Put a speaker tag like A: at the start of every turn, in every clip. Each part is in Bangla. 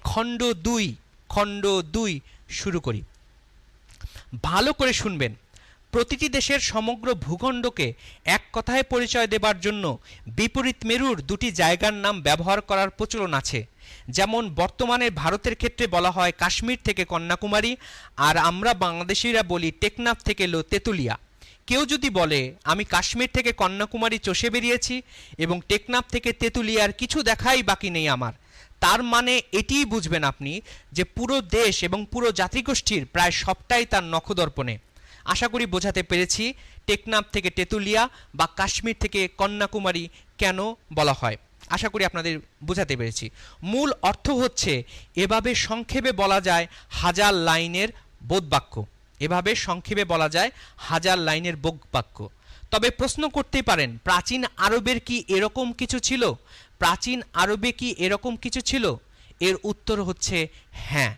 A: খণ্ড ২ শুরু করি। ভালো করে শুনবেন। প্রতিটি দেশের সমগ্র ভূখণ্ডকে এক কথায় পরিচয় দেবার জন্য বিপরীত মেরুর দুটি জায়গার নাম ব্যবহার করার প্রচলন আছে। যেমন বর্তমানে ভারতের ক্ষেত্রে বলা হয় কাশ্মীর থেকে কন্যাকুমারী, আর আমরা বাংলাদেশিরা বলি টেকনাফ থেকে তেঁতুলিয়া। কেউ যদি বলে আমি কাশ্মীর থেকে কন্যাকুমারী চষে বেরিয়েছি এবং টেকনাফ থেকে তেঁতুলিয়ার কিছু দেখাই বাকি নেই আমার, তার মানে এটিই বুঝবেন আপনি যে পুরো দেশ এবং পুরো জাতিগোষ্ঠীর প্রায় সবটাই তার নখদর্পণে। আশা করি বোঝাতে পেরেছি টেকনাফ থেকে তেঁতুলিয়া বা কাশ্মীর থেকে কন্যাকুমারী কেন বলা হয়। আশা করি আপনাদের বোঝাতে পেরেছি। মূল অর্থ হচ্ছে এভাবে সংক্ষেপে বলা যায় হাজার লাইনের বোধবাক্য। এভাবে সংক্ষেপে বলা যায় হাজার লাইনের বোধবাক্য। তবে প্রশ্ন করতেই পারেন, প্রাচীন আরবের কি এরকম কিছু ছিল? প্রাচীন আরবে কি এরকম কিছু ছিল? এর উত্তর হচ্ছে হ্যাঁ।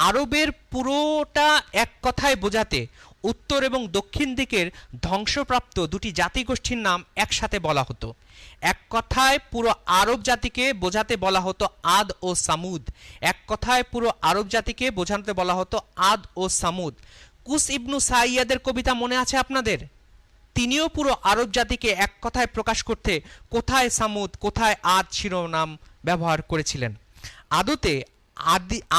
A: আরবের পুরোটা এক কথায় বোঝাতে উত্তর এবং দক্ষিণ দিকের ধ্বংসপ্রাপ্ত দুটি জাতিগোষ্ঠীর নাম একসাথে বলা হতো। এক কথায় পুরো আরব জাতিকে বোঝাতে বলা হতো আদ ও সামুদ। এক কথায় পুরো আরব জাতিকে বোঝাতে বলা হতো আদ ও সামুদ। কুস ইবনু সাইয়াদের কবিতা মনে আছে আপনাদের? তিনিও পুরো আরব জাতিকে এক কথায় প্রকাশ করতে কোথায় সামুদ কোথায় আদ শিরোনাম ব্যবহার করেছিলেন। আদতে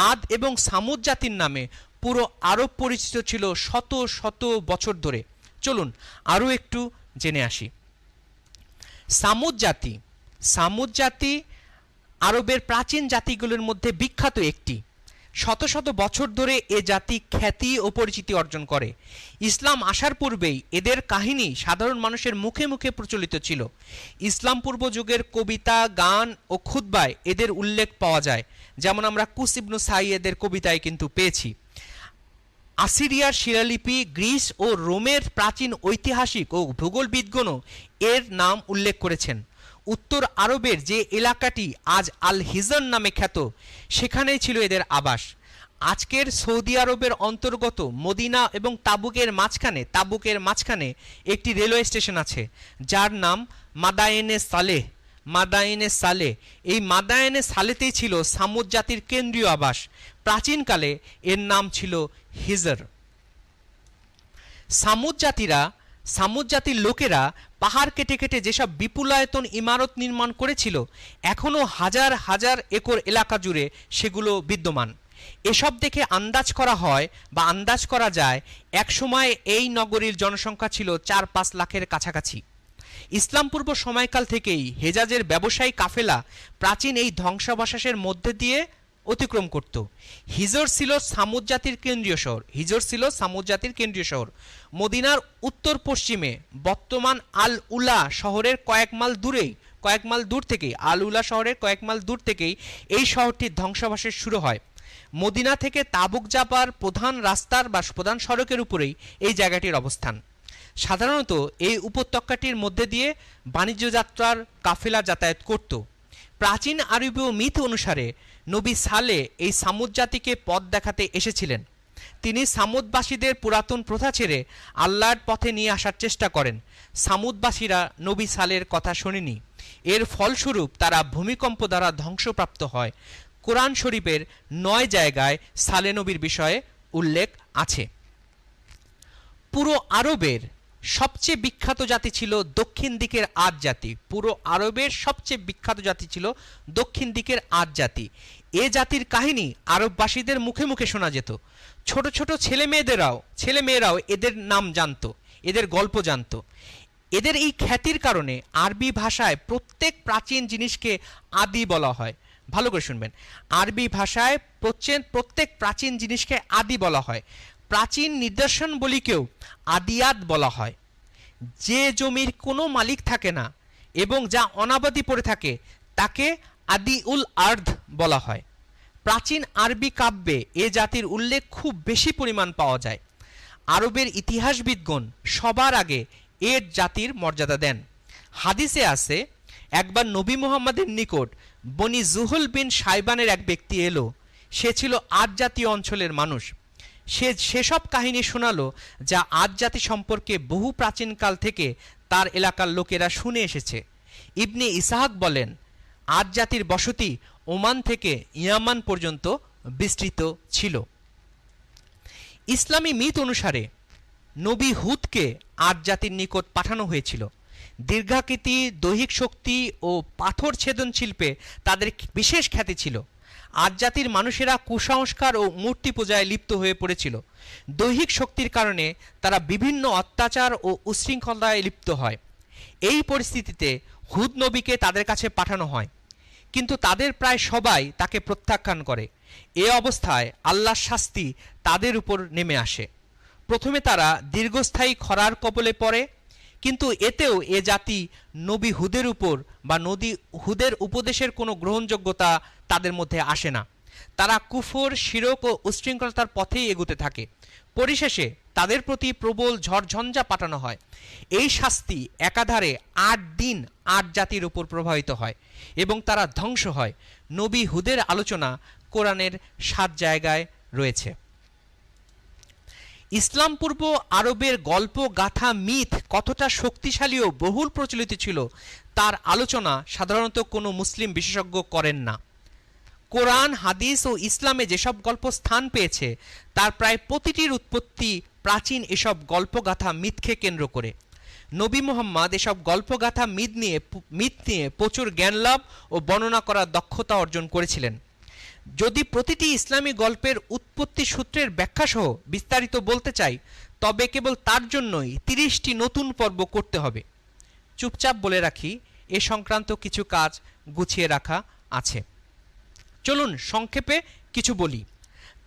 A: আদ এবং সামুদ জাতির নামে পুরো আরব পরিচিত ছিল শত শত বছর ধরে। চলুন আরও একটু জেনে আসি। সামুদ জাতি আরবের প্রাচীন জাতিগুলোর মধ্যে বিখ্যাত একটি। শত শত বছর ধরে এ জাতি খ্যাতি ও পরিচিতি অর্জন করে। ইসলাম আসার পূর্বেই এদের কাহিনী সাধারণ মানুষের মুখে মুখে প্রচলিত ছিল। ইসলাম পূর্ব যুগের কবিতা, গান ও খুতবায় এদের উল্লেখ পাওয়া যায়, যেমন আমরা কুস ইবনু সাইয়েদের কবিতায় কিন্তু পেয়েছি। আসিরিয়ার শিলালিপি, গ্রিস ও রোমের প্রাচীন ঐতিহাসিক ও ভূগোলবিদগণও এর নাম উল্লেখ করেছেন। উত্তর আরবের যে এলাকাটি আজ আল হিজন নামে খ্যাত, সেখানেই ছিল এদের আবাস। আজকের সৌদি আরবের অন্তর্গত মদিনা এবং তাবুকের মাঝখানে একটি রেলওয়ে স্টেশন আছে, যার নাম মাদায়েনে সালেহ। এই মাদায়েনে সালেতেই ছিল সামুদ জাতির কেন্দ্রীয় আবাস। প্রাচীনকালে এর নাম ছিল হিজর। সামুদ জাতির লোকেরা পাহাড় কেটে কেটে যেসব বিপুলায়তন ইমারত নির্মাণ করেছিল, এখনও হাজার হাজার একর এলাকা জুড়ে সেগুলো বিদ্যমান। এসব দেখে আন্দাজ করা যায় একসময় এই নগরীর জনসংখ্যা ছিল ৪-৫ লাখের কাছাকাছি। ইসলাম পূর্ব সময়কাল থেকেই হেজাজের ব্যবসায়ী কাফেলা প্রাচীন এই ধ্বংসাবশেষের মধ্যে দিয়ে অতিক্রম করত। হিজর ছিল সামুদ জাতির কেন্দ্রীয় শহর। মদিনার উত্তর পশ্চিমে বর্তমান আল উলা শহরের কয়েক মাইল দূর থেকেই এই শহরটির ধ্বংসাবশেষ শুরু হয়। মদিনা থেকে তাবুক যাবার প্রধান রাস্তার বা প্রধান সড়কের উপরেই এই জায়গাটির অবস্থান। সাধারণত এই উপত্যকাটির মধ্যে দিয়ে বাণিজ্য যাত্রার কাফেলা যাতায়াত করত। প্রাচীন আরবীয় মিথ অনুসারে নবী সালেহ এই সামুদ জাতিকে পথ দেখাতে এসেছিলেন। তিনি সামুদবাসীদের পুরাতন প্রথা ছেড়ে আল্লাহর পথে নিয়ে আসার চেষ্টা করেন। সামুদবাসীরা নবী সালেহের কথা শোনেনি। এর ফলস্বরূপ তারা ভূমিকম্প দ্বারা ধ্বংসপ্রাপ্ত হয়। কোরআন শরীফের ৯ জায়গায় সালেহ নবীর বিষয়ে উল্লেখ আছে। পুরো আরবের সবচেয়ে বিখ্যাত জাতি ছিল দক্ষিণ দিকের আদ জাতি। এ জাতির কাহিনী আরববাসীদের মুখে মুখে শোনা যেত। ছোট ছোট ছেলেমেয়েরাও এদের নাম জানত, এদের গল্প জানত। এদের এই খ্যাতির কারণে আরবি ভাষায় প্রত্যেক প্রাচীন জিনিসকে আদি বলা হয়। ভালো করে শুনবেন, আরবি ভাষায় প্রত্যেক প্রাচীন জিনিসকে আদি বলা হয়। প্রাচীন নিদর্শনবলীকেও আদিয়াত বলা হয়। যে জমির কোনো মালিক থাকে না এবং যা অনাবাদি পড়ে থাকে তাকে আদিউল আর্দ বলা হয়। প্রাচীন আরবি কাব্যে এ জাতির উল্লেখ খুব বেশি পরিমাণ পাওয়া যায়। আরবের ইতিহাসবিদগণ সবার আগে এ জাতির মর্যাদা দেন। হাদিসে আছে, একবার নবী মুহাম্মদের নিকট বনি জুহুল বিন সাইবানের এক ব্যক্তি এলো। সে ছিল আদ জাতীয় অঞ্চলের মানুষ। সেসব কাহিনী শোনালো যা আদ জাতি সম্পর্কে বহু প্রাচীনকাল থেকে তার এলাকার লোকেরা শুনে এসেছে। ইবনে ইসহাক বলেন, আদ জাতির বসতি ওমান থেকে ইয়ামান পর্যন্ত বিস্তৃত ছিল। ইসলামী মিথ অনুসারে নবী হুদকে আদ জাতির নিকট পাঠানো হয়েছিল। দীর্ঘাকৃতি, দৈহিক শক্তি ও পাথর ছেদন শিল্পে তাদের বিশেষ খ্যাতি ছিল। আদ জাতির মানুষেরা কুসংস্কার ও মূর্তি পূজায় লিপ্ত হয়ে পড়েছিল। দৈহিক শক্তির কারণে তারা বিভিন্ন অত্যাচার ও উচ্ছৃঙ্খলায় লিপ্ত হয়। এই পরিস্থিতিতে হুদ নবীকে তাদের কাছে পাঠানো হয়, কিন্তু তাদের প্রায় সবাই তাকে প্রত্যাখ্যান করে। এ অবস্থায় আল্লাহর শাস্তি তাদের উপর নেমে আসে। প্রথমে তারা দীর্ঘস্থায়ী খরার কবলে পড়ে, কিন্তু এতেও এ জাতি নবী হুদের উপর বা নবী হুদের উপদেশের কোনো গ্রহণযোগ্যতা তাদের মধ্যে আসে না। তারা কুফর, শিরক ও উচ্ছৃঙ্খলতার পথেই এগুতে থাকে। পরিশেষে তাদের প্রতি প্রবল ঝড়ঝঞ্ঝা পাঠানো হয়। এই শাস্তি একাধারে ৮ দিন ৮ জাতির উপর প্রভাবিত হয় এবং তারা ধ্বংস হয়। নবী হুদের আলোচনা কোরআনের ৭ জায়গায় রয়েছে। ইসলাম পূর্ব আরবের গল্প, গাথা, মিথ কতটা শক্তিশালী ও বহুল প্রচলিত ছিল তার আলোচনা সাধারণত কোনো মুসলিম বিশেষজ্ঞ করেন না। কোরআন, হাদিস ও ইসলামে যেসব গল্প স্থান পেয়েছে তার প্রায় প্রতিটির উৎপত্তি প্রাচীন এসব গল্পগাথা মিথকে কেন্দ্র করে। নবী মুহাম্মদ এসব গল্পগাথা মিথ নিয়ে প্রচুর জ্ঞান লাভ ও বর্ণনা করার দক্ষতা অর্জন করেছিলেন। যদি প্রতিটি ইসলামী গল্পের উৎপত্তি সূত্রের ব্যাখ্যাসহ বিস্তারিত বলতে চাই, তবে কেবল তার জন্যই ৩০টি নতুন পর্ব করতে হবে। চুপচাপ বলে রাখি, এ সংক্রান্ত কিছু কাজ গুছিয়ে রাখা আছে। চলুন সংক্ষেপে কিছু বলি।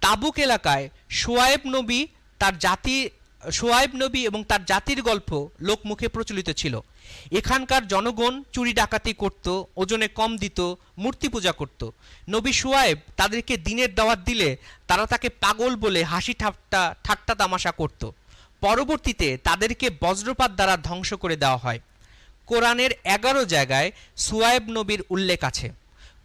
A: তাবুক এলাকায় শুআয়ব নবী এবং তার জাতির গল্প লোকমুখে প্রচলিত ছিল। এখানকার জনগণ চুরি ডাকাতি করত, ওজনে কম দিত, মূর্তি পূজা করত। নবী শুআয়ব তাদেরকে দিনের দাওয়াত দিলে তারা তাকে পাগল বলে হাসি ঠাট্টা তামাশা করত। পরবর্তীতে তাদেরকে বজ্রপাত দ্বারা ধ্বংস করে দেওয়া হয়। কোরআনের 11 জায়গায় শুআয়ব নবীর উল্লেখ আছে।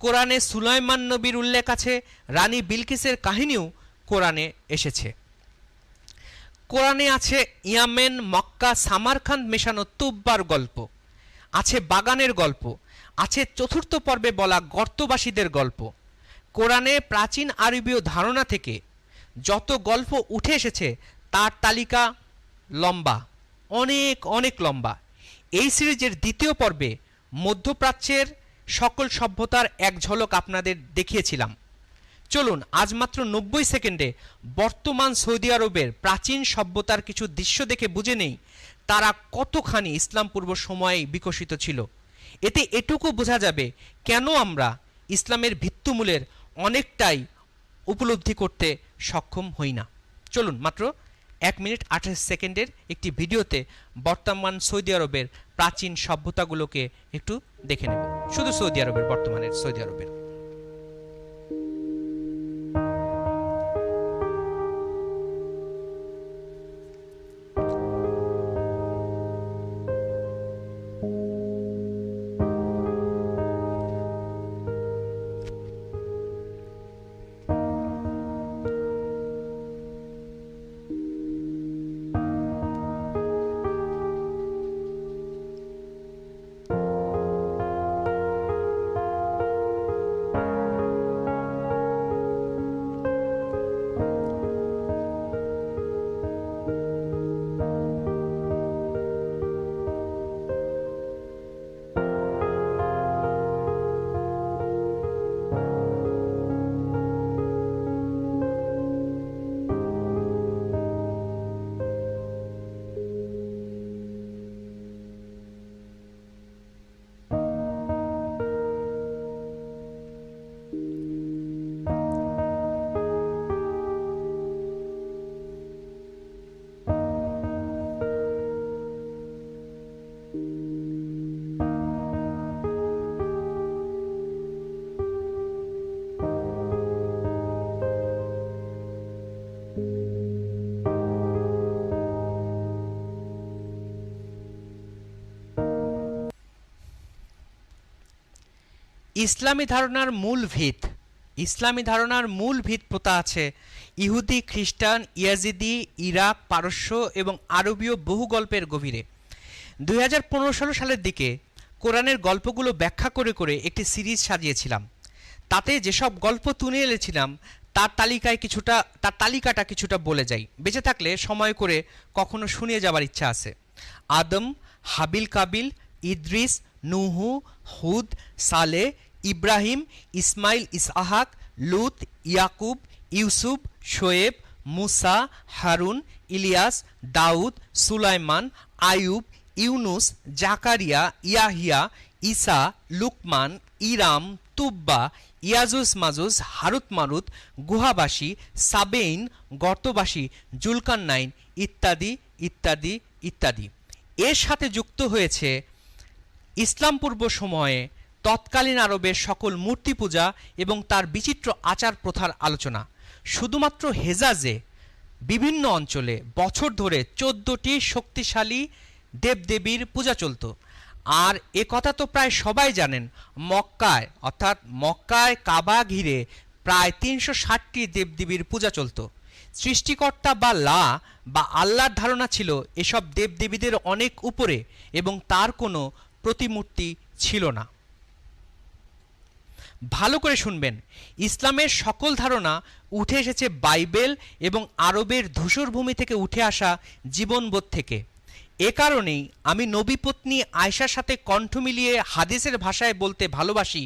A: কোরআনে সুলাইমান নবীর উল্লেখ আছে। রানী বিলকিসের কাহিনীও কোরআনে এসেছে। কোরআনে আছে ইয়ামেন, মক্কা, সামারকান্দ মেশানো তুব্বার গল্প, আছে বাগানের গল্প, আছে চতুর্থ পর্বে বলা গর্তবাসীদের গল্প। কোরআনে প্রাচীন আরবীয় ধারণা থেকে যত গল্প উঠে এসেছে তার তালিকা লম্বা, অনেক অনেক লম্বা। এই সিরিজের দ্বিতীয় পর্বে মধ্যপ্রাচ্যের সকল সভ্যতার এক ঝলক আপনাদের দেখিয়েছিলাম। চলুন আজ মাত্র 90 সেকেন্ডে বর্তমান সৌদি আরবের প্রাচীন সভ্যতার কিছু দৃশ্য দেখে বুঝে নেই তারা কতখানি ইসলাম পূর্ব সময়ে বিকশিত ছিল। এতে এটুকু বোঝা যাবে কেন আমরা ইসলামের ভিত্তিমূলের অনেকটাই উপলব্ধি করতে সক্ষম হই না। চলুন মাত্র 1 মিনিট 28 সেকেন্ডের একটি ভিডিওতে বর্তমান সৌদি আরবের প্রাচীন সভ্যতাগুলোকে একটু দেখে নেব। শুধু সৌদি আরবের, বর্তমানের সৌদি আরবের। ইসলামী ধারণার মূল ভিত প্রথা আছে ইহুদি, খ্রিস্টান, ইয়াজিদি, ইরাক, পারস্য এবং আরবীয় বহু গল্পের গভীরে। 2015-16 সালের দিকে কোরআনের গল্পগুলো ব্যাখ্যা করে করে একটি সিরিজ সাজিয়েছিলাম। তাতে যেসব গল্প তুলে এনেছিলাম তার তালিকাটা কিছুটা বলে যাই, বেঁচে থাকলে সময় করে কখনো শুনিয়ে যাবার ইচ্ছা আছে। আদম, হাবিল কাবিল, ইদ্রিস, নুহু, হুদ, সালে, ইব্রাহিম, ইসমাইল, ইসহাক, লুত, ইয়াকুব, ইউসুফ, শোয়েব, মুসা, হারুন, ইলিয়াস, দাউদ, সুলাইমান, আয়ুব, ইউনুস, জাকারিয়া, ইয়াহিয়া, ঈসা, লুকমান, ইরাম, তুব্বা, ইয়াজুজ মাজুজ, হারুত মারুত, গুহাবাসী, সাবেইন, গর্তবাসী, জুলকারনাইন, ইত্যাদি ইত্যাদি ইত্যাদি। এর সাথে যুক্ত হয়েছে ইসলাম পূর্ব সময়ে তৎকালীন আরবের সকল মূর্তি পূজা এবং তার বিচিত্র আচার প্রথার আলোচনা। শুধুমাত্র হেজাজে বিভিন্ন অঞ্চলে বছর ধরে 14টি শক্তিশালী দেবদেবীর পূজা চলত। আর এ কথা তো প্রায় সবাই জানেন, মক্কায় অর্থাৎ মক্কায় কাবা ঘিরে প্রায় 360টি দেবদেবীর পূজা চলত। সৃষ্টিকর্তা বা আল্লাহর ধারণা ছিল এসব দেবদেবীদের অনেক উপরে এবং তার কোনো প্রতিমূর্তি ছিল না। ভালো করে শুনবেন, ইসলামের সকল ধারণা উঠে এসেছে বাইবেল এবং আরবের ধূসর ভূমি থেকে উঠে আসা জীবনবোধ থেকে। এ কারণেই আমি নবী পত্নী আয়েশার সাথে কণ্ঠ মিলিয়ে হাদিসের ভাষায় বলতে ভালোবাসি,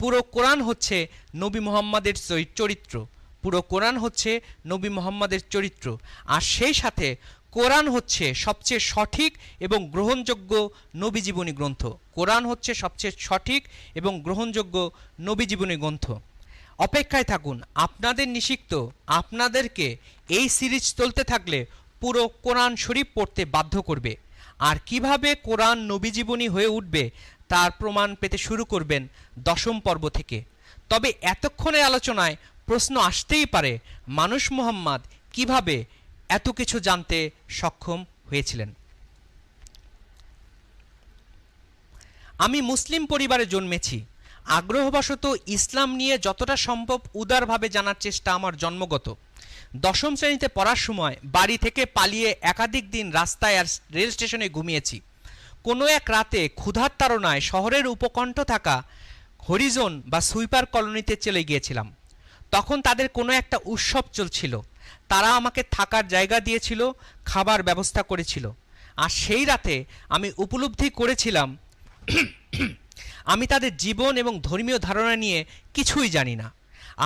A: পুরো কোরআন হচ্ছে নবী মুহাম্মাদের চরিত্র। পুরো কোরআন হচ্ছে নবী মুহাম্মাদের চরিত্র, আর সেই সাথে কোরআন হচ্ছে সবচেয়ে সঠিক এবং গ্রহণযোগ্য নবী জীবনী গ্রন্থ। কোরআন হচ্ছে সবচেয়ে সঠিক এবং গ্রহণযোগ্য নবী জীবনী গ্রন্থ। অপেক্ষায় থাকুন, আপনাদের নিষিক্ত আপনাদেরকে এই সিরিজ চলতে থাকলে পুরো কোরআন শরীফ পড়তে বাধ্য করবে। আর কিভাবে কোরআন নবী জীবনী হয়ে উঠবে তার প্রমাণ পেতে শুরু করবেন 10ম পর্ব থেকে। তবে এতক্ষণের আলোচনায় প্রশ্ন আসতেই পারে, মানুষ মুহাম্মদ কিভাবে এত কিছু জানতে সক্ষম হয়েছিলেন? আমি মুসলিম পরিবারে জন্মেছি। আগ্রহবশত ইসলাম নিয়ে যতটা সম্ভব উদারভাবে জানার চেষ্টা আমার জন্মগত। 10ম শ্রেণীতে পড়ার সময় বাড়ি থেকে পালিয়ে একাধিক দিন রাস্তায় আর রেল স্টেশনে ঘুমিয়েছি। কোনো এক রাতে ক্ষুধার তাড়নায় শহরের উপকণ্ঠ থাকা হরিজন বা সুইপার কলোনিতে চলে গিয়েছিলাম। তখন তাদের কোনো একটা উৎসব চলছিল। তারা আমাকে থাকার জায়গা দিয়েছিল, খাবার ব্যবস্থা করেছিল। আর সেই রাতে আমি উপলব্ধি করেছিলাম আমি তাদের জীবন এবং ধর্মীয় ধারণা নিয়ে কিছুই জানি না।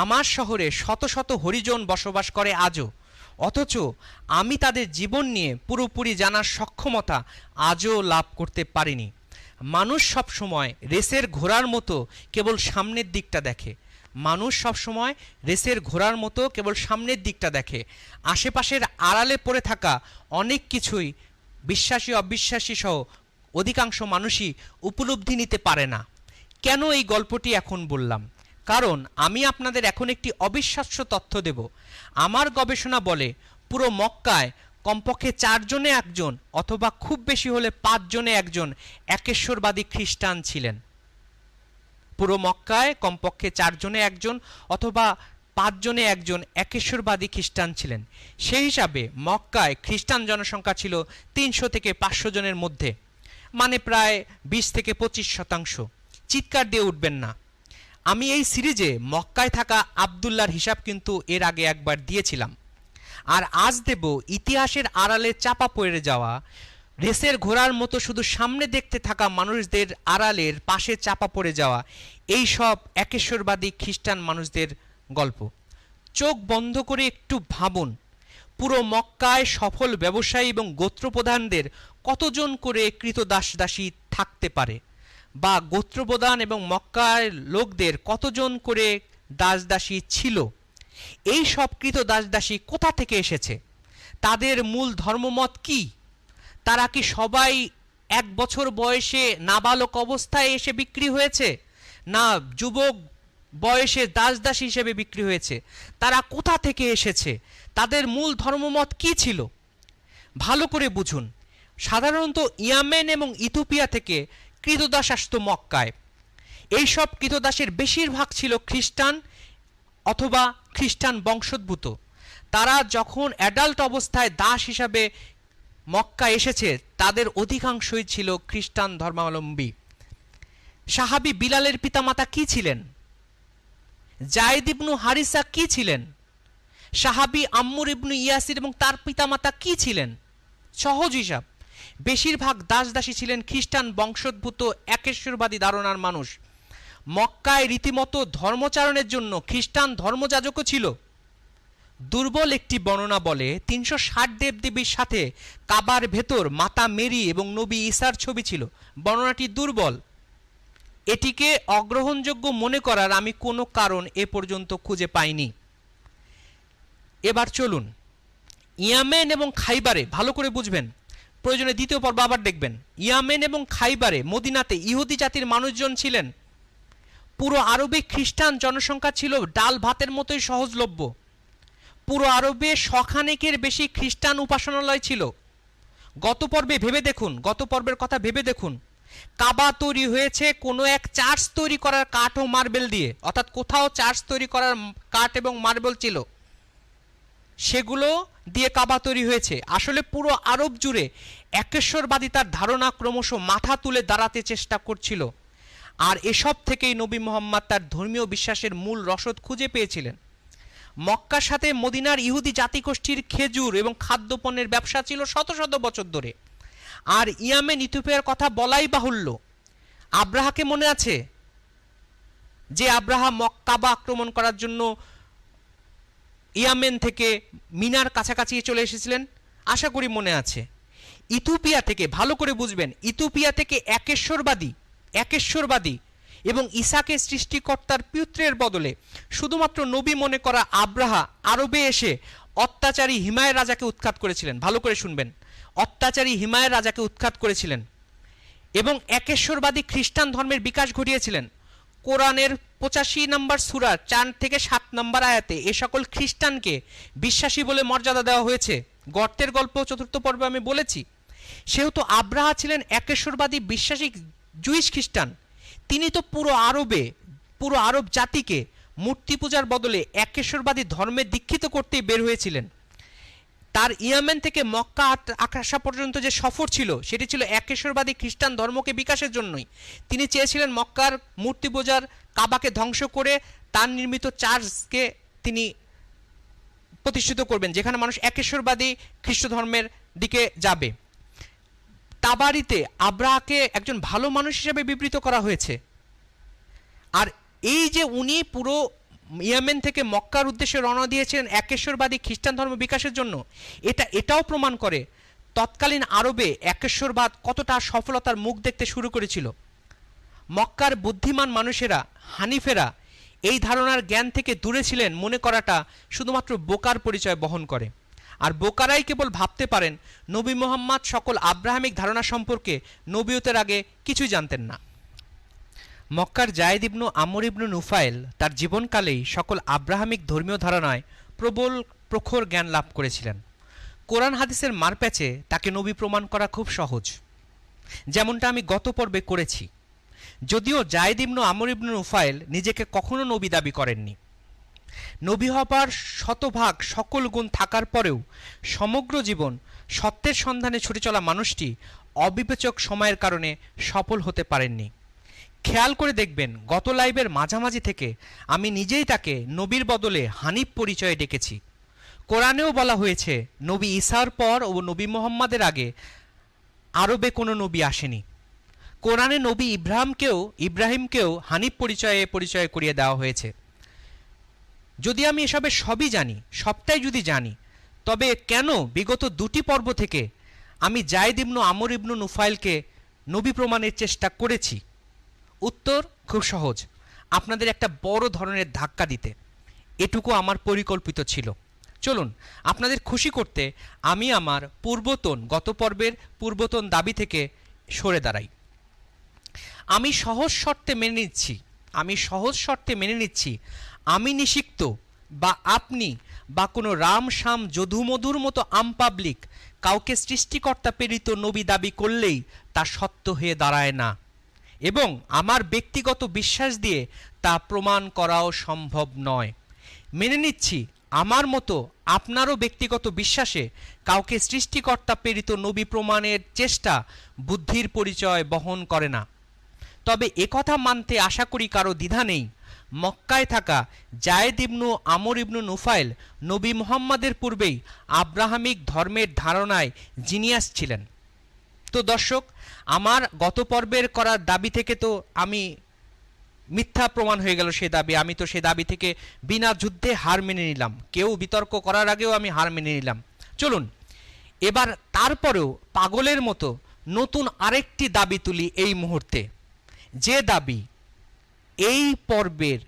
A: আমার শহরে শত শত হরিজন বসবাস করে আজও, অথচ আমি তাদের জীবন নিয়ে পুরোপুরি জানার সক্ষমতা আজও লাভ করতে পারিনি। মানুষ সবসময় রেসের ঘোড়ার মতো কেবল সামনের দিকটা দেখে। মানুষ সবসময় রেসের ঘোড়ার মতো কেবল সামনের দিকটা দেখে। আশেপাশের আড়ালে পড়ে থাকা অনেক কিছুই বিশ্বাসী অবিশ্বাসী সহ অধিকাংশ মানুষই উপলব্ধি নিতে পারে না। কেন এই গল্পটি এখন বললাম? কারণ আমি আপনাদের এখন একটি অবিশ্বাস্য তথ্য দেব। আমার গবেষণা বলে পুরো মক্কায় কমপক্ষে 4 জনে একজন অথবা খুব বেশি হলে 5 জনে একজন একেশ্বরবাদী খ্রিস্টান ছিলেন। পুরো মক্কায় কমপক্ষে 4 জনে একজন অথবা 5 জনে একজন একেশ্বরবাদী খ্রিস্টান ছিলেন। সেই হিসাবে মক্কায় খ্রিস্টান জনসংখ্যা ছিল 300 থেকে 500 জনের মধ্যে, মানে প্রায় 20 থেকে 25%। চিৎকার দিয়ে উঠবেন না। আমি এই সিরিজে মক্কায় থাকা আবদুল্লাহর হিসাব কিন্তু এর আগে একবার দিয়েছিলাম, আর আজ দেব ইতিহাসের আড়ালে চাপা পড়ে যাওয়া রেসের ঘোড়ার মতো শুধু সামনে দেখতে থাকা মানুষদের আড়ালের পাশে চাপা পড়ে যাওয়া এই সব একেশ্বরবাদী খ্রিস্টান মানুষদের গল্প। চোখ বন্ধ করে একটু ভাবুন, পুরো মক্কায় সফল ব্যবসায়ী এবং গোত্রপ্রধানদের কতজন করে কৃতদাসদাসী থাকতে পারে, বা গোত্রপ্রধান এবং মক্কার লোকদের কতজন করে দাসদাসী ছিল? এই সব কৃতদাসদাসী কোথা থেকে এসেছে? তাদের মূল ধর্মমত কি? তারা কি সবাই 1 বছর বয়সে নাবালক অবস্থায় এসে বিক্রি হয়েছে, না যুবক বয়সে দাসদাসী হিসেবে বিক্রি হয়েছে? তারা কোথা থেকে এসেছে? তাদের মূল ধর্মমত কি ছিল? ভালো করে বুঝুন। সাধারণত ইয়ামেন এবং ইথিওপিয়া থেকে কৃতদাস আসত মক্কায়। এই সব কৃতদাসের বেশিরভাগ ছিল খ্রিস্টান অথবা খ্রিস্টান বংশোদ্ভূত। তারা যখন অ্যাডাল্ট অবস্থায় দাস হিসাবে মক্কা এসেছে তাদের অধিকাংশই ছিল খ্রিস্টান ধর্মাবলম্বী। সাহাবী বিলালের পিতামাতা কি ছিলেন? জায়েদ ইবনু হারিসা কি ছিলেন? সাহাবী আম্মুর ইবনু ইয়াসির এবং তার পিতামাতা কি ছিলেন? সহজ হিসাব, বেশিরভাগ দাস দাসী ছিলেন খ্রিস্টান বংশোদ্ভূত একেশ্বরবাদী ধারণার মানুষ। মক্কায় রীতিমতো ধর্মচারণের জন্য খ্রিস্টান ধর্মযাজকও ছিল। দুর্বল একটি বর্ণনা বলে ৩৬০ দেবদেবীর সাথে কাবার ভেতর মাতা মেরি এবং নবী ঈসার ছবি ছিল। বর্ণনাটি দুর্বল। এটিকে অগ্রহণযোগ্য মনে করার আমি কোনো কারণ এ পর্যন্ত খুঁজে পাইনি। এবার চলুন ইয়ামেন এবং খাইবারে, ভালো করে বুঝবেন, প্রয়োজনে দ্বিতীয় পর্ব আবার দেখবেন। ইয়ামেন এবং খাইবারে, মদিনাতে ইহুদি জাতির মানুষজন ছিলেন। পুরো আরবে খ্রিস্টান জনসংখ্যা ছিল ডাল ভাতের মতোই সহজলভ্য। পুরো আরবে শখানেকের বেশি খ্রিস্টান উপাসনালয় ছিল। গত পর্বে ভেবে দেখুন, গত পর্বের কথা ভেবে দেখুন, কাবা তৈরি হয়েছে কোনো এক চার্চ তৈরি করার কাঠ ও মার্বেল দিয়ে, অর্থাৎ কোথাও চার্চ তৈরি করার কাঠ এবং মার্বেল ছিল, সেগুলো দিয়ে কাবা তৈরি হয়েছে। আসলে পুরো আরব জুড়ে একেশ্বরবাদিতার ধারণা ক্রমশ মাথা তুলে দাঁড়াতে চেষ্টা করছিল। আর এসব থেকেই নবী মুহাম্মদ তার ধর্মীয় বিশ্বাসের মূল রসদ খুঁজে পেয়েছিলেন। মক্কার সাথে মদিনার ইহুদি জাতিগোষ্ঠীর খেজুর এবং খাদ্যপণ্যের ব্যবসা ছিল শত শত বছর ধরে। আর ইয়ামেন, ইথিওপিয়ার কথা বলাই বাহুল্য। আব্রাহাকে মনে আছে যে আব্রাহা কাবা আক্রমণ করার জন্য ইয়ামেন থেকে মিনার কাছাকাছি চলে এসেছিলেন? আশা করি মনে আছে। ইথিওপিয়া থেকে, ভালো করে বুঝবেন, ইথিওপিয়া থেকে একেশ্বরবাদী এবং ঈসাকে সৃষ্টিকর্তার পুত্রের বদলে শুধুমাত্র নবী মনে করা আব্রাহা আরবে এসে অত্যাচারী হিমায়ের রাজাকে উৎখাত করেছিলেন। ভালো করে শুনবেন, অত্যাচারী হিমায়ের রাজাকে উৎখাত করেছিলেন এবং একেশ্বরবাদী খ্রিস্টান ধর্মের বিকাশ ঘটিয়েছিলেন। কোরআনের 85 নম্বর সূরা 4 থেকে 7 নম্বর আয়াতে এ সকল খ্রিস্টানকে বিশ্বাসী বলে মর্যাদা দেওয়া হয়েছে। গর্তের গল্প 4র্থ পর্বে আমি বলেছি। সেহেতু আব্রাহা ছিলেন একেশ্বরবাদী বিশ্বাসী জুইশ খ্রিস্টান। তিনি তো পুরো আরব জাতিকে মূর্তি পূজার বদলে একেশ্বরবাদী ধর্মে দীক্ষিত করতেই বের হয়েছিলেন। তার ইয়ামেন থেকে মক্কা আসা পর্যন্ত যে সফর ছিল সেটি ছিল একেশ্বরবাদী খ্রিস্টান ধর্মকে বিকাশের জন্যই। তিনি চেয়েছিলেন মক্কার মূর্তি পূজার কাবাকে ধ্বংস করে তার নির্মিত চার্চকে তিনি প্রতিষ্ঠিত করবেন, যেখানে মানুষ একেশ্বরবাদী খ্রিস্ট ধর্মের দিকে যাবে। তাবারিতে আব্রাহাকে একজন ভালো মানুষ হিসেবে বিবৃত করা হয়েছে। আর এই যে উনি পুরো ইয়েমেন থেকে মক্কার উদ্দেশ্যে রওনা দিয়েছেন একেশ্বরবাদী খ্রিস্টান ধর্ম বিকাশের জন্য, এটাও প্রমাণ করে তৎকালীন আরবে একেশ্বরবাদ কতটা সফলতার মুখ দেখতে শুরু করেছিল। মক্কার বুদ্ধিমান মানুষেরা, হানিফেরা এই ধারণার জ্ঞান থেকে দূরে ছিলেন মনে করাটা শুধুমাত্র বোকার পরিচয় বহন করে। আর বোকারাই কেবল ভাবতে পারেন নবী মুহাম্মদ সকল আব্রাহামিক ধারণা সম্পর্কে নবীয়তের আগে কিছুই জানতেন না। মক্কার জায়েদ ইবনু আমর ইবনু নুফাইল তার জীবনকালেই সকল আব্রাহামিক ধর্মীয় ধারণায় প্রখর জ্ঞান লাভ করেছিলেন। কোরআন হাদিসের মারপ্যাচে তাকে নবী প্রমাণ করা খুব সহজ, যেমনটা আমি গত পর্বে করেছি। যদিও জায়েদ ইবনু আমর ইবনু নুফাইল নিজেকে কখনো নবী দাবি করেননি। নবী হবার শতভাগ সকল গুণ থাকার পরেও সমগ্র জীবন সত্যের সন্ধানে ছুটে চলা মানুষটি অবিবেচক সময়ের কারণে সফল হতে পারেননি। খেয়াল করে দেখবেন, গত লাইভের মাঝামাঝি থেকে আমি নিজেই তাকে নবীর বদলে হানিফ পরিচয়ে ডেকেছি। কোরআনেও বলা হয়েছে নবী ঈসার পর ও নবী মুহাম্মাদের আগে আরবে কোনো নবী আসেনি। কোরআনে নবী ইব্রাহিমকেও হানিফ পরিচয় করিয়ে দেওয়া হয়েছে। যদি আমি এসবের সবটাই যদি জানি, তবে কেন বিগত 2টি পর্ব থেকে আমি জায়েদ ইবনু আমর ইবনু নুফাইলকে নবী প্রমাণের চেষ্টা করেছি? উত্তর খুব সহজ, আপনাদের একটা বড় ধরনের ধাক্কা দিতে। এটুকু আমার পরিকল্পিত ছিল। চলুন আপনাদের খুশি করতে আমি আমার গত পর্বের পূর্বতন দাবি থেকে সরে দাঁড়াই। আমি সহজ শর্তে মেনে নিচ্ছি আমি নিষিক্ত বা আপনি বা কোনো রাম শাম যদুমধুর মতো পাবলিক কাউকে সৃষ্টিকর্তা প্রেরিত নবী দাবি করলেই তা সত্য হয়ে দাঁড়ায় না, এবং আমার ব্যক্তিগত বিশ্বাস দিয়ে তা প্রমাণ করাও সম্ভব নয়। মেনে নিচ্ছি আমার মতো আপনারও ব্যক্তিগত বিশ্বাসে কাউকে সৃষ্টিকর্তা প্রেরিত নবী প্রমাণের চেষ্টা বুদ্ধির পরিচয় বহন করে না। তবে একথা মানতে আশা করি কারো দ্বিধা নেই, মক্কায় থাকা জায়েদ ইবনু আমর ইবনু নুফাইল নবী মুহাম্মাদের পূর্বেই আব্রাহামিক ধর্মের ধারণায় জিনিয়াস ছিলেন। তো দর্শক, আমার গত পর্বের করা দাবি থেকে তো আমি মিথ্যা প্রমাণ হয়ে গেল সে দাবি। আমি তো সে দাবি থেকে বিনা যুদ্ধে হার মেনে নিলাম, কেউ বিতর্ক করার আগেও আমি হার মেনে নিলাম। চলুন এবার তারপরেও পাগলের মতো নতুন আরেকটি দাবি তুলি এই মুহূর্তে, যে দাবি এই পর্বের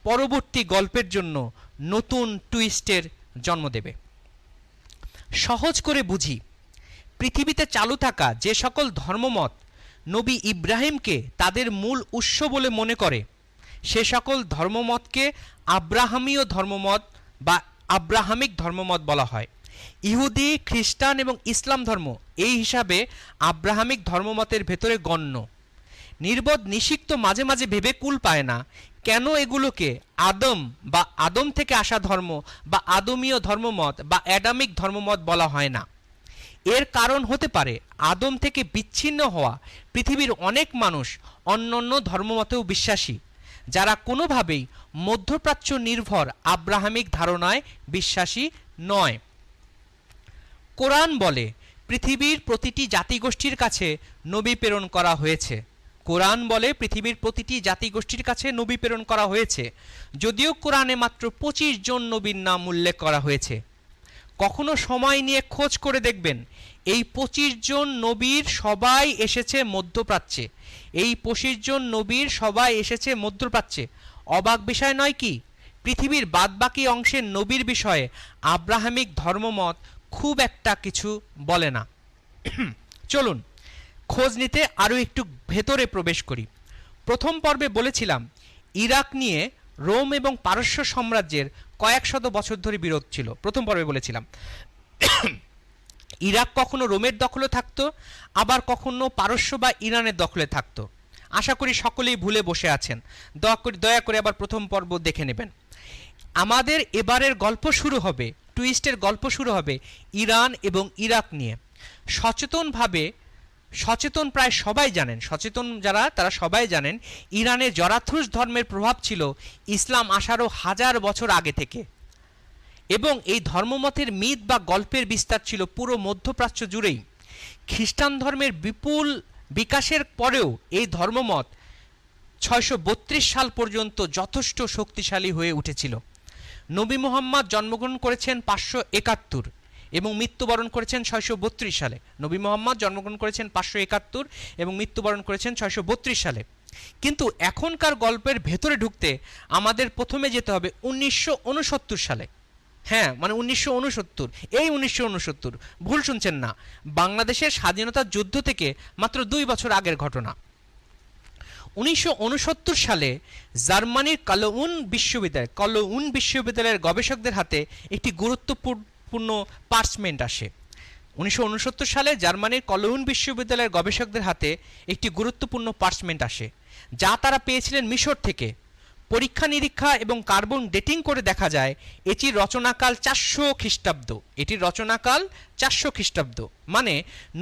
A: পরবর্তী গল্পের জন্য নতুন টুইস্টের জন্ম দেবে। সহজ করে বুঝি, পৃথিবীতে চালু থাকা যে সকল ধর্মমত নবী ইব্রাহিমকে তাদের মূল উৎস বলে মনে করে, সে সকল ধর্মমতকে আব্রাহামীয় ধর্মমত বা আব্রাহামিক ধর্মমত বলা হয়। ইহুদি, খ্রিস্টান এবং ইসলাম ধর্ম এই হিসাবে আব্রাহামিক ধর্মমতের ভেতরে গণ্য। নির্বোধ নিষিক্ত মাঝে মাঝে ভেবে কুল পায় না কেন এগুলোকে আদম বা আদম থেকে আসা ধর্ম বা আদমীয় ধর্মমত বা অ্যাডামিক ধর্মমত বলা হয় না। এর কারণ হতে পারে আদম থেকে বিচ্ছিন্ন হওয়া পৃথিবীর অনেক মানুষ অন্যান্য ধর্মমতেও বিশ্বাসী, যারা কোনোভাবেই মধ্যপ্রাচ্য নির্ভর আব্রাহামিক ধারণায় বিশ্বাসী নয়। কোরআন বলে পৃথিবীর প্রতিটি জাতিগোষ্ঠীর কাছে নবী প্রেরণ করা হয়েছে। কোরআন বলে পৃথিবীর প্রতিটি জাতিগোষ্ঠীর কাছে নবী প্রেরণ করা হয়েছে, যদিও কোরআনে মাত্র 25 জন নবীর নাম উল্লেখ করা হয়েছে। কখনো সময় নিয়ে খোঁজ করে দেখবেন, এই 25 জন নবীর সবাই এসেছে মধ্যপ্রাচ্যে। এই 25 জন নবীর সবাই এসেছে মধ্যপ্রাচ্যে। অবাক বিষয় নয় কি? পৃথিবীর বাদবাকি অংশের নবীর বিষয়ে আব্রাহামিক ধর্মমত খুব একটা কিছু বলে না। চলুন খোঁজ নিতে আরও একটু ভেতরে প্রবেশ করি। প্রথম পর্বে বলেছিলাম ইরাক নিয়ে রোম এবং পারস্য সাম্রাজ্যের কয়েক শত বছর ধরে বিরোধ ছিল। প্রথম পর্বে বলেছিলাম ইরাক কখনো রোমের দখলে থাকতো, আবার কখনো পারস্য বা ইরানের দখলে থাকতো। আশা করি সকলেই ভুলে বসে আছেন। দয়া করে আবার প্রথম পর্ব দেখে নেবেন। আমাদের এবারের গল্প শুরু হবে, টুইস্টের গল্প শুরু হবে ইরান এবং ইরাক নিয়ে। সচেতন প্রায় সবাই জানেন, সচেতন যারা তারা সবাই জানেন ইরানে জরাথুস ধর্মের প্রভাব ছিল ইসলাম আসারও 1000 বছর আগে থেকে, এবং এই ধর্মমতের মিথ বা গল্পের বিস্তার ছিল পুরো মধ্যপ্রাচ্য জুড়েই। খ্রিস্টান ধর্মের বিপুল বিকাশের পরেও এই ধর্মমত 632 সাল পর্যন্ত যথেষ্ট শক্তিশালী হয়ে উঠেছিল। নবী মুহাম্মদ জন্মগ্রহণ করেছেন 571 এবং মৃত্যুবরণ করেছেন 632 সালে। নবী মুহাম্মদ জন্মগ্রহণ করেছেন 571 এবং মৃত্যুবরণ করেছেন 632 সালে। কিন্তু এখনকার গল্পের ভেতরে ঢুকতে আমাদের প্রথমে যেতে হবে 1969 সালে। হ্যাঁ, মানে 1969, এই 1969, ভুল শুনছেন না, বাংলাদেশের স্বাধীনতা যুদ্ধ থেকে মাত্র 2 বছর আগের ঘটনা। 1969 সালে জার্মানির কলোউন বিশ্ববিদ্যালয়ের গবেষকদের হাতে একটি গুরুত্বপূর্ণ পার্চমেন্ট আসে। 1969 সালে জার্মানির কলোউন বিশ্ববিদ্যালয়ের গবেষকদের হাতে একটি গুরুত্বপূর্ণ পার্চমেন্ট আসে, যা তারা পেয়েছিলেন মিশর থেকে। পরীক্ষা নিরীক্ষা এবং কার্বন ডেটিং করে দেখা যায় এটির রচনাকাল 400 খ্রিস্টাব্দ। এটির রচনাকাল 400 খ্রিস্টাব্দ, মানে